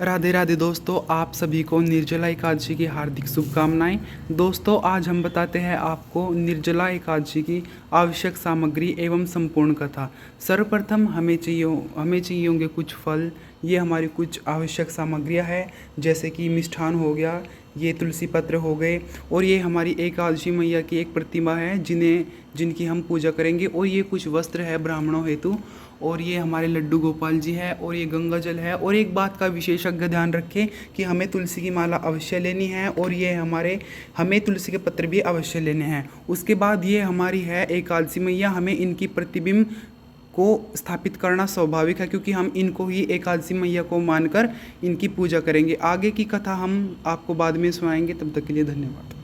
राधे राधे दोस्तों, आप सभी को निर्जला एकादशी की हार्दिक शुभकामनाएं। दोस्तों, आज हम बताते हैं आपको निर्जला एकादशी की आवश्यक सामग्री एवं संपूर्ण कथा। सर्वप्रथम हमें चाहिए होंगे कुछ फल। ये हमारी कुछ आवश्यक सामग्रियां हैं, जैसे कि मिष्ठान हो गया, ये तुलसी पत्र हो गए, और ये हमारी एकादशी मैया की एक प्रतिमा है जिनकी हम पूजा करेंगे। और ये कुछ वस्त्र है ब्राह्मणों हेतु, और ये हमारे लड्डू गोपाल जी है, और ये गंगा जल है। और एक बात का विशेषज्ञ ध्यान रखें कि हमें तुलसी की माला अवश्य लेनी है, और ये हमें तुलसी के पत्र भी अवश्य लेने हैं। उसके बाद ये हमारी है एकादशी मैया, हमें इनकी प्रतिबिंब को स्थापित करना स्वाभाविक है, क्योंकि हम इनको ही एकादशी मैया को मानकर इनकी पूजा करेंगे। आगे की कथा हम आपको बाद में सुनाएंगे, तब तक के लिए धन्यवाद।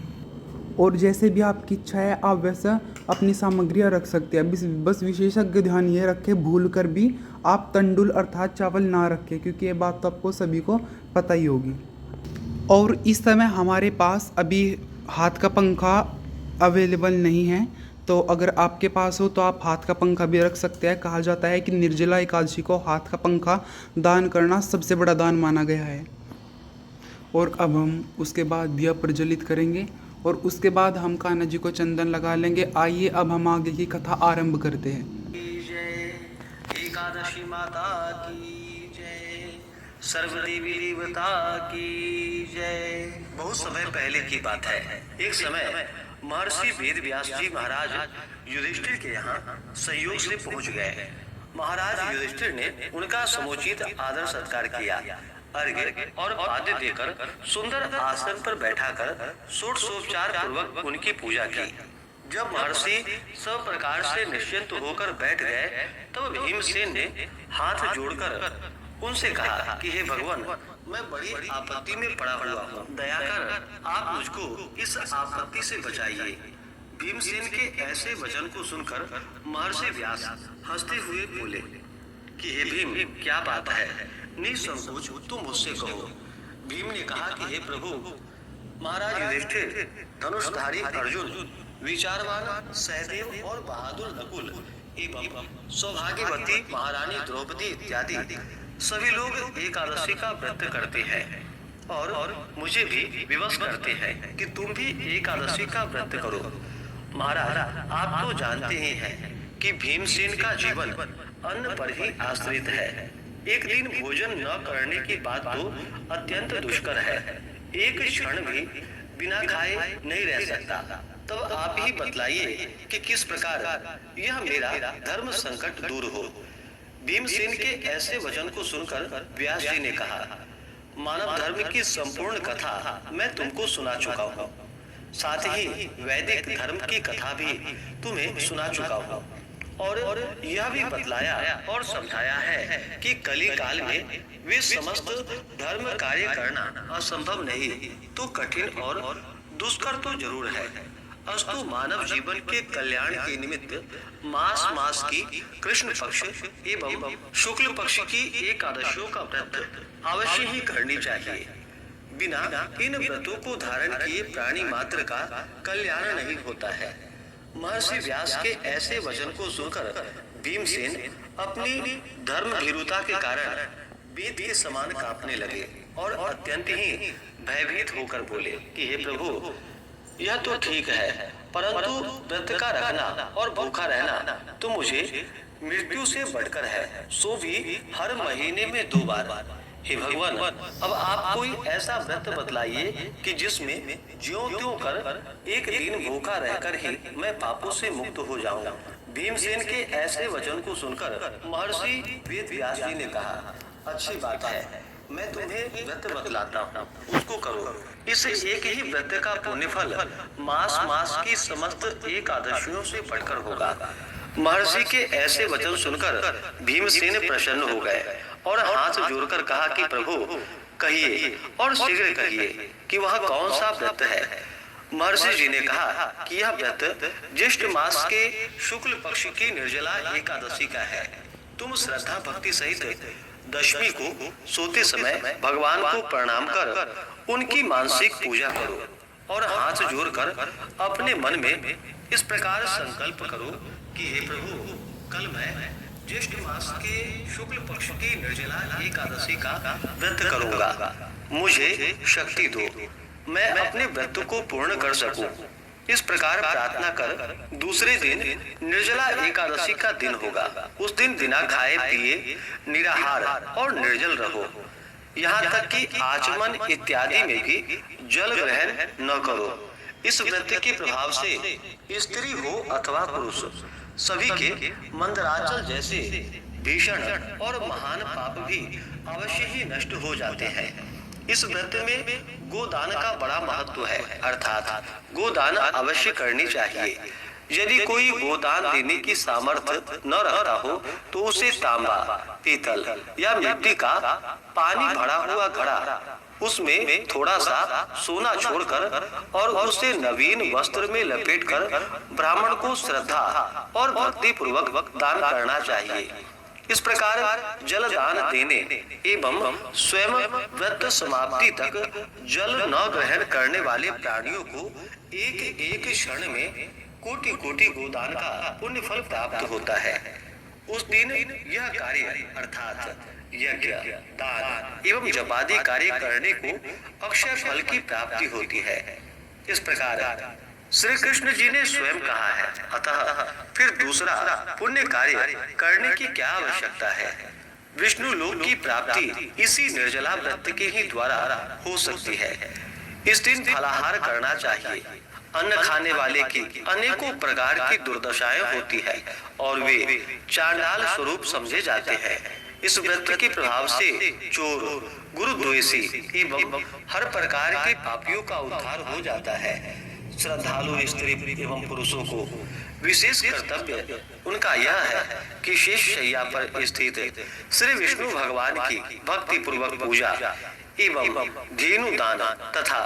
और जैसे भी आपकी इच्छा है आप वैसा अपनी सामग्रियाँ रख सकते हैं। बस विशेषज्ञ ध्यान ये रखें, भूल कर भी आप तंडुल अर्थात चावल ना रखें, क्योंकि ये बात तो आपको सभी को पता ही होगी। और इस समय हमारे पास अभी हाथ का पंखा अवेलेबल नहीं है, तो अगर आपके पास हो तो आप हाथ का पंखा भी रख सकते हैं। कहा जाता है कि निर्जला एकादशी को हाथ का पंखा दान करना सबसे बड़ा दान माना गया है। और अब हम उसके बाद दिया प्रज्वलित करेंगे, और उसके बाद हम कान्हा जी को चंदन लगा लेंगे। आइए अब हम आगे की कथा आरंभ करते हैं। जय एकादशी माता की जय, सर्वदेवी देवता की जय। बहुत समय पहले की बात है। एक समय महर्षि वेद व्यास जी महाराज युधिष्ठिर के यहाँ संयोग से पहुँच गए। महाराज युधिष्ठिर ने उनका समुचित आदर सत्कार किया, अर्घ्य और पाद्य देकर सुंदर आसन पर बैठाकर षोडशोपचार पूर्वक उनकी पूजा की। जब महर्षि सब प्रकार से निश्चिंत होकर बैठ गए, तब भीमसेन ने हाथ जोड़कर उनसे कहा कि हे भगवान, मैं बड़ी आपत्ति में पड़ा हुआ हूँ, दया कर आप मुझको इस आपत्ति से बचाइए। भीमसेन के ऐसे वचन को सुनकर महर्षि व्यास हंसते हुए बोले कि हे भीम, क्या बात है, निसंकोच तुम मुझसे कहो। भीम ने कहा कि हे प्रभु, महाराज युधिष्ठिर, धनुषधारी अर्जुन, विचारवान सहदेव और बहादुर नकुल एवं सौभाग्यवती महारानी द्रौपदी इत्यादि सभी लोग एकादशी का व्रत करते हैं, और मुझे भी विवश करते हैं कि तुम भी एकादशी का व्रत करो। महाराज, आप तो जानते ही हैं कि भीमसेन का जीवन अन्न पर ही आश्रित है। एक दिन भोजन न करने की बात तो अत्यंत दुष्कर है। एक क्षण भी बिना खाए नहीं रह सकता। तब आप ही बतलाइए कि किस प्रकार यह मेरा धर्म संकट दूर हो। भीमसेन के ऐसे वचन को सुनकर व्यास जी ने कहा, मानव धर्म की संपूर्ण कथा मैं तुमको सुना चुका हूँ, साथ ही वैदिक धर्म की कथा भी तुम्हें सुना चुका हूँ, और यह भी बतलाया और समझाया है कि कली काल में वे समस्त धर्म कार्य करना असंभव नहीं तो कठिन और दुष्कर तो जरूर है। अस्तु मानव जीवन के कल्याण के निमित्त मास की कृष्ण पक्ष एवं शुक्ल पक्ष की एकादशियों का व्रत अवश्य ही करनी चाहिए। बिना इन व्रतों को धारण किए प्राणी मात्र का कल्याण नहीं होता है। महर्षि व्यास के ऐसे वचन को सुनकर भीमसेन अपनी धर्म भीरुता के कारण वेद के समान कांपने लगे और अत्यंत ही भयभीत होकर बोले कि हे प्रभु, यह तो ठीक है, परंतु व्रत का रखना और भूखा रहना तो मुझे मृत्यु से बढ़कर है, सो भी हर महीने में 2 बार। हे भगवान, अब आप कोई ऐसा व्रत बतलाइए कि जिसमें ज्यों-त्यों कर एक दिन भूखा रहकर ही मैं पापों से मुक्त हो जाऊं। भीमसेन के ऐसे वचन को सुनकर महर्षि वेद व्यास जी ने कहा, अच्छी बात है, मैं तुम्हें व्रत बतलाता हूँ, उसको करो। इस एक ही व्रत का पुण्यफल मास की समस्त एकादशियों से बढ़कर होगा। महर्षि के ऐसे वचन सुनकर भीमसेन प्रसन्न हो गए और हाथ जोड़कर कहा कि प्रभु, कहिए और शीघ्र कहिए कि वह कौन सा व्रत है। महर्षि जी ने कहा कि यह व्रत ज्येष्ठ मास के शुक्ल पक्ष की निर्जला एकादशी का है। तुम श्रद्धा भक्ति सहित दशमी को सोते समय भगवान को प्रणाम कर उनकी मानसिक पूजा करो और हाथ जोड़कर अपने मन में इस प्रकार संकल्प करो कि हे प्रभु, कल मैं ज्येष्ठ मास के शुक्ल पक्ष की निर्जला एकादशी का व्रत करूंगा। मुझे शक्ति दो, मैं अपने व्रत को पूर्ण कर सकूं। इस प्रकार प्रार्थना कर दूसरे दिन निर्जला एकादशी का दिन होगा। उस दिन बिना खाए पिए निराहार और निर्जल रहो। यहाँ तक कि आचमन इत्यादि में भी जल ग्रहण न करो। इस व्रत के प्रभाव से स्त्री हो अथवा पुरुष सभी के मंदराचल जैसे भीषण और महान पाप भी अवश्य ही नष्ट हो जाते हैं। इस व्रत में गोदान का बड़ा महत्व है, अर्थात गोदान अवश्य करनी चाहिए। यदि कोई गोदान देने की सामर्थ्य न रखता हो तो उसे तांबा, पीतल या मिट्टी का पानी भरा हुआ घड़ा, उसमें थोड़ा सा सोना छोड़कर और उसे नवीन वस्त्र में लपेटकर ब्राह्मण को श्रद्धा और भक्ति पूर्वक दान करना चाहिए। इस प्रकार जल दान देने एवं स्वयं व्रत समाप्ति तक जल न ग्रहण करने वाले प्राणियों को एक एक क्षण में कोटि कोटि गोदान का पुण्य फल प्राप्त होता है। उस दिन यह कार्य अर्थात यज्ञ, दान एवं जपादि कार्य करने को अक्षय फल की प्राप्ति होती है। इस प्रकार श्री कृष्ण जी ने स्वयं कहा है, अतः फिर दूसरा पुण्य कार्य करने की क्या आवश्यकता है। विष्णु लोक की प्राप्ति इसी निर्जला व्रत के ही द्वारा हो सकती है। इस दिन फलाहार करना चाहिए। अन्न खाने वाले की अनेकों प्रकार की दुर्दशाएं होती है और वे चांडाल स्वरूप समझे जाते हैं। इस व्रत के प्रभाव से चोर, गुरुद्वेषी एवं हर प्रकार के पापियों का उद्धार हो जाता है। श्रद्धालु स्त्री एवं पुरुषों को विशेष कर्तव्य उनका यह है कि शेष शैया पर स्थित श्री विष्णु भगवान की भक्ति पूर्वक पूजा एवं धेनु दान तथा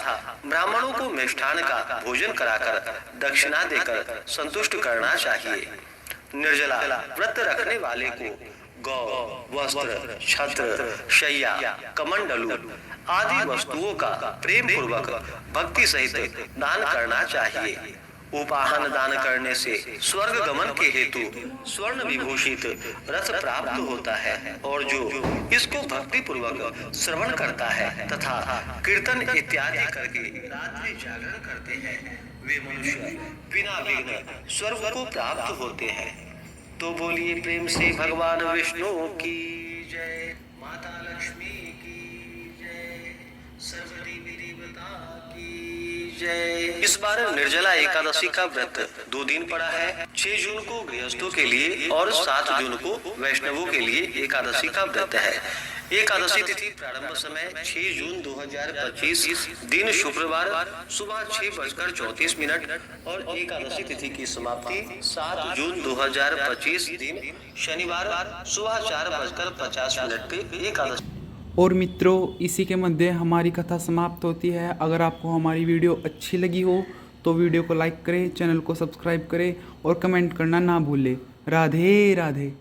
ब्राह्मणों को मिष्ठान का भोजन कराकर दक्षिणा देकर संतुष्ट करना चाहिए। निर्जला व्रत रखने वाले को गौ, वस्त्र, छत्र, शैया, कमंडलू आदि वस्तुओं का प्रेम पूर्वक भक्ति सहित दान करना चाहिए। उपाहन दान करने से स्वर्ग गमन के हेतु स्वर्ण विभूषित रथ प्राप्त होता है और जो इसको भक्ति पूर्वक श्रवण करता है तथा कीर्तन इत्यादि करके रात्रि जागरण करते हैं, वे मनुष्य बिना विघ्न स्वर्ग को प्राप्त होते हैं। तो बोलिए प्रेम से भगवान विष्णु की जय, माता लक्ष्मी की जय, सरस्वती देवता की जय। इस बार निर्जला एकादशी का व्रत 2 दिन पड़ा है। 6 जून को गृहस्थों के लिए और 7 जून को वैष्णवों के लिए एकादशी का व्रत है। एकादशी तिथि प्रारंभ समय 6 जून 2025 दिन शुक्रवार सुबह 6:34 और एकादशी तिथि की समाप्ति 7 जून 2025 दिन शनिवार सुबह 4:50 पे एकादशी। और मित्रों, इसी के मध्य हमारी कथा समाप्त होती है। अगर आपको हमारी वीडियो अच्छी लगी हो तो वीडियो को लाइक करें, चैनल को सब्सक्राइब करें और कमेंट करना ना भूलें। राधे राधे।